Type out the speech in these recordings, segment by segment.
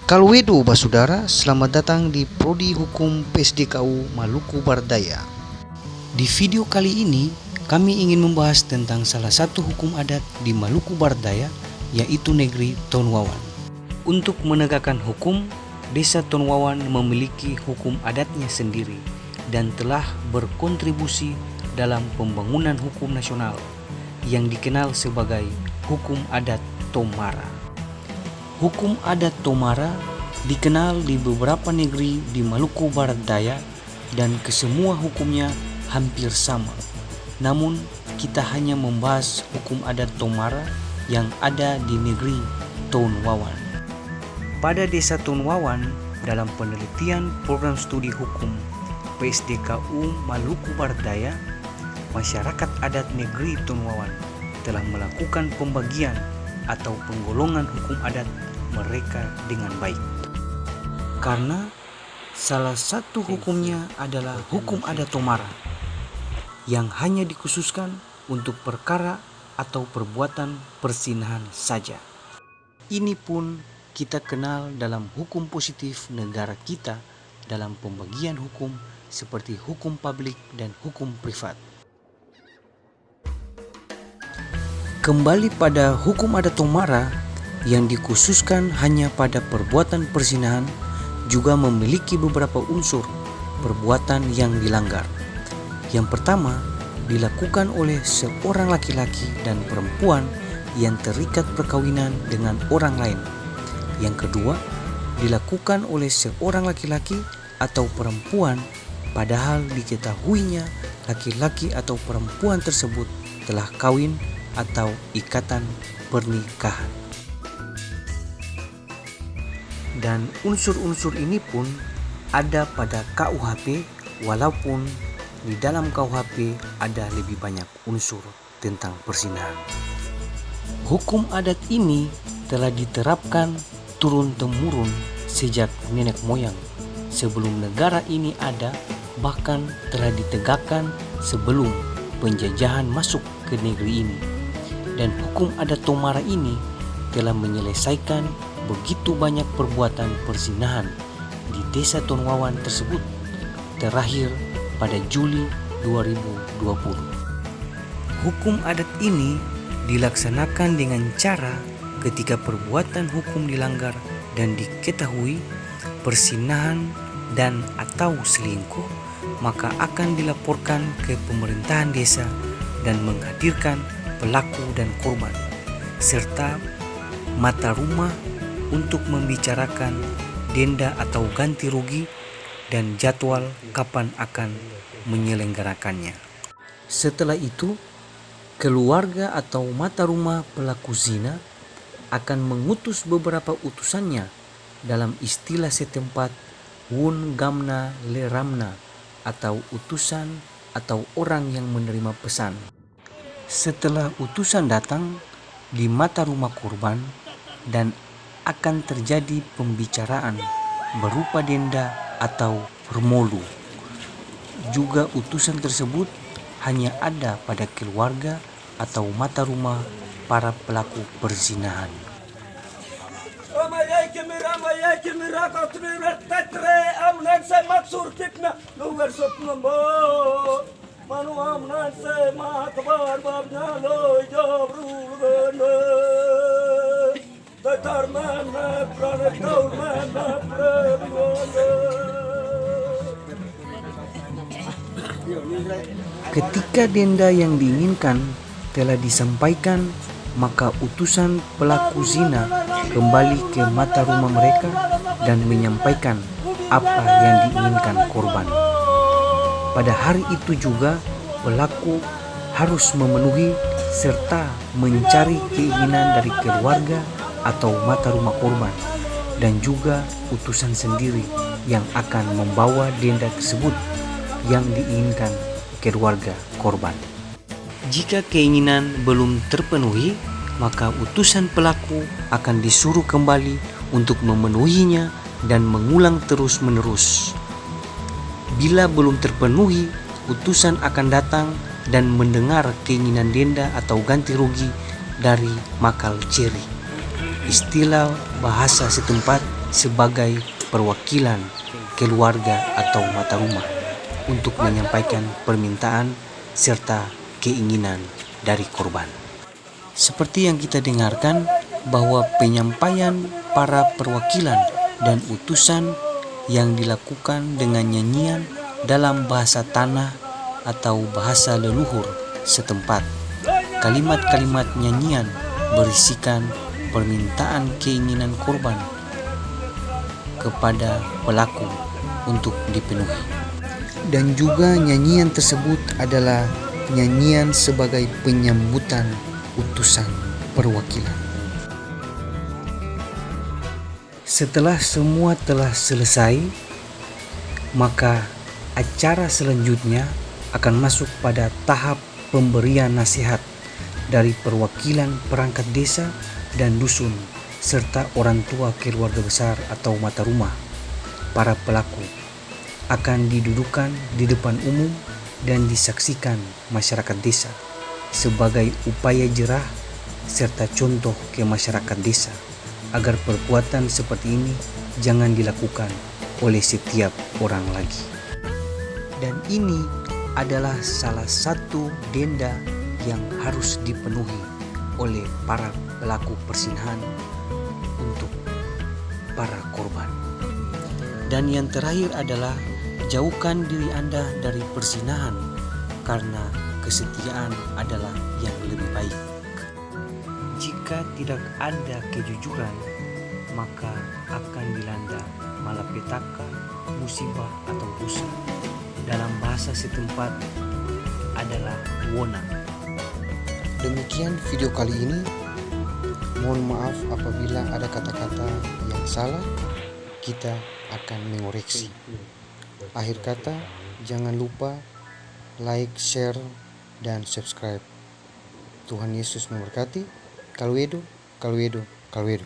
Kalwedo Basudara, selamat datang di Prodi Hukum PSDKU Maluku Bardaya. Di video kali ini, kami ingin membahas tentang salah satu hukum adat di Maluku Bardaya, yaitu negeri Tonwawan. Untuk menegakkan hukum, Desa Tonwawan memiliki hukum adatnya sendiri dan telah berkontribusi dalam pembangunan hukum nasional yang dikenal sebagai Hukum Adat Tomara. Hukum adat Tomara dikenal di beberapa negeri di Maluku Barat Daya dan kesemua hukumnya hampir sama. Namun kita hanya membahas hukum adat Tomara yang ada di negeri Tonwawan. Pada Desa Tonwawan, dalam penelitian program studi hukum PSDKU Maluku Barat Daya, masyarakat adat negeri Tonwawan telah melakukan pembagian atau penggolongan hukum adat mereka dengan baik. Karena salah satu hukumnya adalah hukum adat Tomara yang hanya dikhususkan untuk perkara atau perbuatan perzinahan saja. Ini pun kita kenal dalam hukum positif negara kita dalam pembagian hukum seperti hukum publik dan hukum privat. Kembali pada hukum adat Tomara yang dikhususkan hanya pada perbuatan perzinahan, juga memiliki beberapa unsur perbuatan yang dilanggar. Yang pertama, dilakukan oleh seorang laki-laki dan perempuan yang terikat perkawinan dengan orang lain. Yang kedua, dilakukan oleh seorang laki-laki atau perempuan padahal diketahuinya laki-laki atau perempuan tersebut telah kawin atau ikatan pernikahan. Dan unsur-unsur ini pun ada pada KUHP, walaupun di dalam KUHP ada lebih banyak unsur tentang perzinahan. Hukum adat ini telah diterapkan turun-temurun sejak nenek moyang. Sebelum negara ini ada, bahkan telah ditegakkan sebelum penjajahan masuk ke negeri ini. Dan hukum adat Tomara ini telah menyelesaikan begitu banyak perbuatan perzinahan di Desa Tonwawan tersebut, terakhir pada Juli 2020. Hukum adat ini dilaksanakan dengan cara ketika perbuatan hukum dilanggar dan diketahui perzinahan dan atau selingkuh, maka akan dilaporkan ke pemerintahan desa dan menghadirkan pelaku dan korban serta mata rumah untuk membicarakan denda atau ganti rugi dan jadwal kapan akan menyelenggarakannya. Setelah itu, keluarga atau mata rumah pelaku zina akan mengutus beberapa utusannya, dalam istilah setempat wun gamna le ramna, atau utusan atau orang yang menerima pesan. Setelah utusan datang di mata rumah korban dan akan terjadi pembicaraan berupa denda atau permolu. Juga utusan tersebut hanya ada pada keluarga atau mata rumah para pelaku perzinahan. Ketika denda yang diinginkan telah disampaikan, maka utusan pelaku zina kembali ke mata rumah mereka dan menyampaikan apa yang diinginkan korban. Pada hari itu juga pelaku harus memenuhi serta mencari keinginan dari keluarga atau mata rumah korban dan juga utusan sendiri yang akan membawa denda tersebut yang diinginkan keluarga korban. Jika keinginan belum terpenuhi, maka utusan pelaku akan disuruh kembali untuk memenuhinya dan mengulang terus-menerus. Bila belum terpenuhi, utusan akan datang dan mendengar keinginan denda atau ganti rugi dari makal ceri. Istilah bahasa setempat sebagai perwakilan keluarga atau mata rumah untuk menyampaikan permintaan serta keinginan dari korban. Seperti yang kita dengarkan bahwa penyampaian para perwakilan dan utusan yang dilakukan dengan nyanyian dalam bahasa tanah atau bahasa leluhur setempat. Kalimat-kalimat nyanyian berisikan permintaan keinginan korban kepada pelaku untuk dipenuhi. Dan juga nyanyian tersebut adalah nyanyian sebagai penyambutan utusan perwakilan. Setelah semua telah selesai, maka acara selanjutnya akan masuk pada tahap pemberian nasihat dari perwakilan perangkat desa dan dusun serta orang tua keluarga besar atau mata rumah. Para pelaku akan didudukkan di depan umum dan disaksikan masyarakat desa sebagai upaya jerah serta contoh ke masyarakat desa agar perbuatan seperti ini jangan dilakukan oleh setiap orang lagi. Dan ini adalah salah satu denda yang harus dipenuhi oleh para pelaku persinahan untuk para korban. Dan yang terakhir adalah jauhkan diri Anda dari persinahan karena kesetiaan adalah yang lebih baik. Jika tidak ada kejujuran, maka akan dilanda malapetaka, musibah atau dosa. Dalam bahasa setempat adalah wona. Demikian video kali ini. Mohon maaf apabila ada kata-kata yang salah, kita akan mengoreksi. Akhir kata, jangan lupa like, share, dan subscribe. Tuhan Yesus memberkati. Kaluedo, Kaluedo, Kaluedo.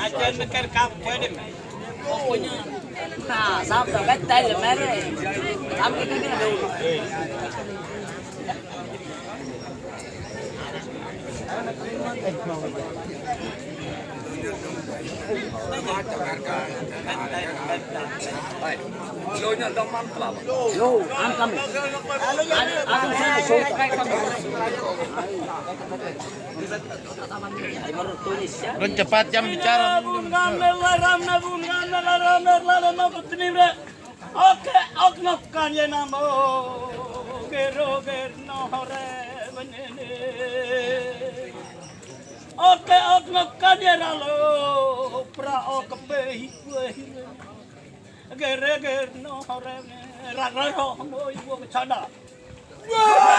Aja nekar kafe deh. Pokoknya. Nah, sampai kan tadi mere. Sampai ini dulu. Cepat jam bicara. Oke, oknokkan ya namo. Gero gerno hore menene. Oke, oknokkan ya ralo. Pra ok behi behi. Gere gerno hore raro mo ibu kecada. Wah,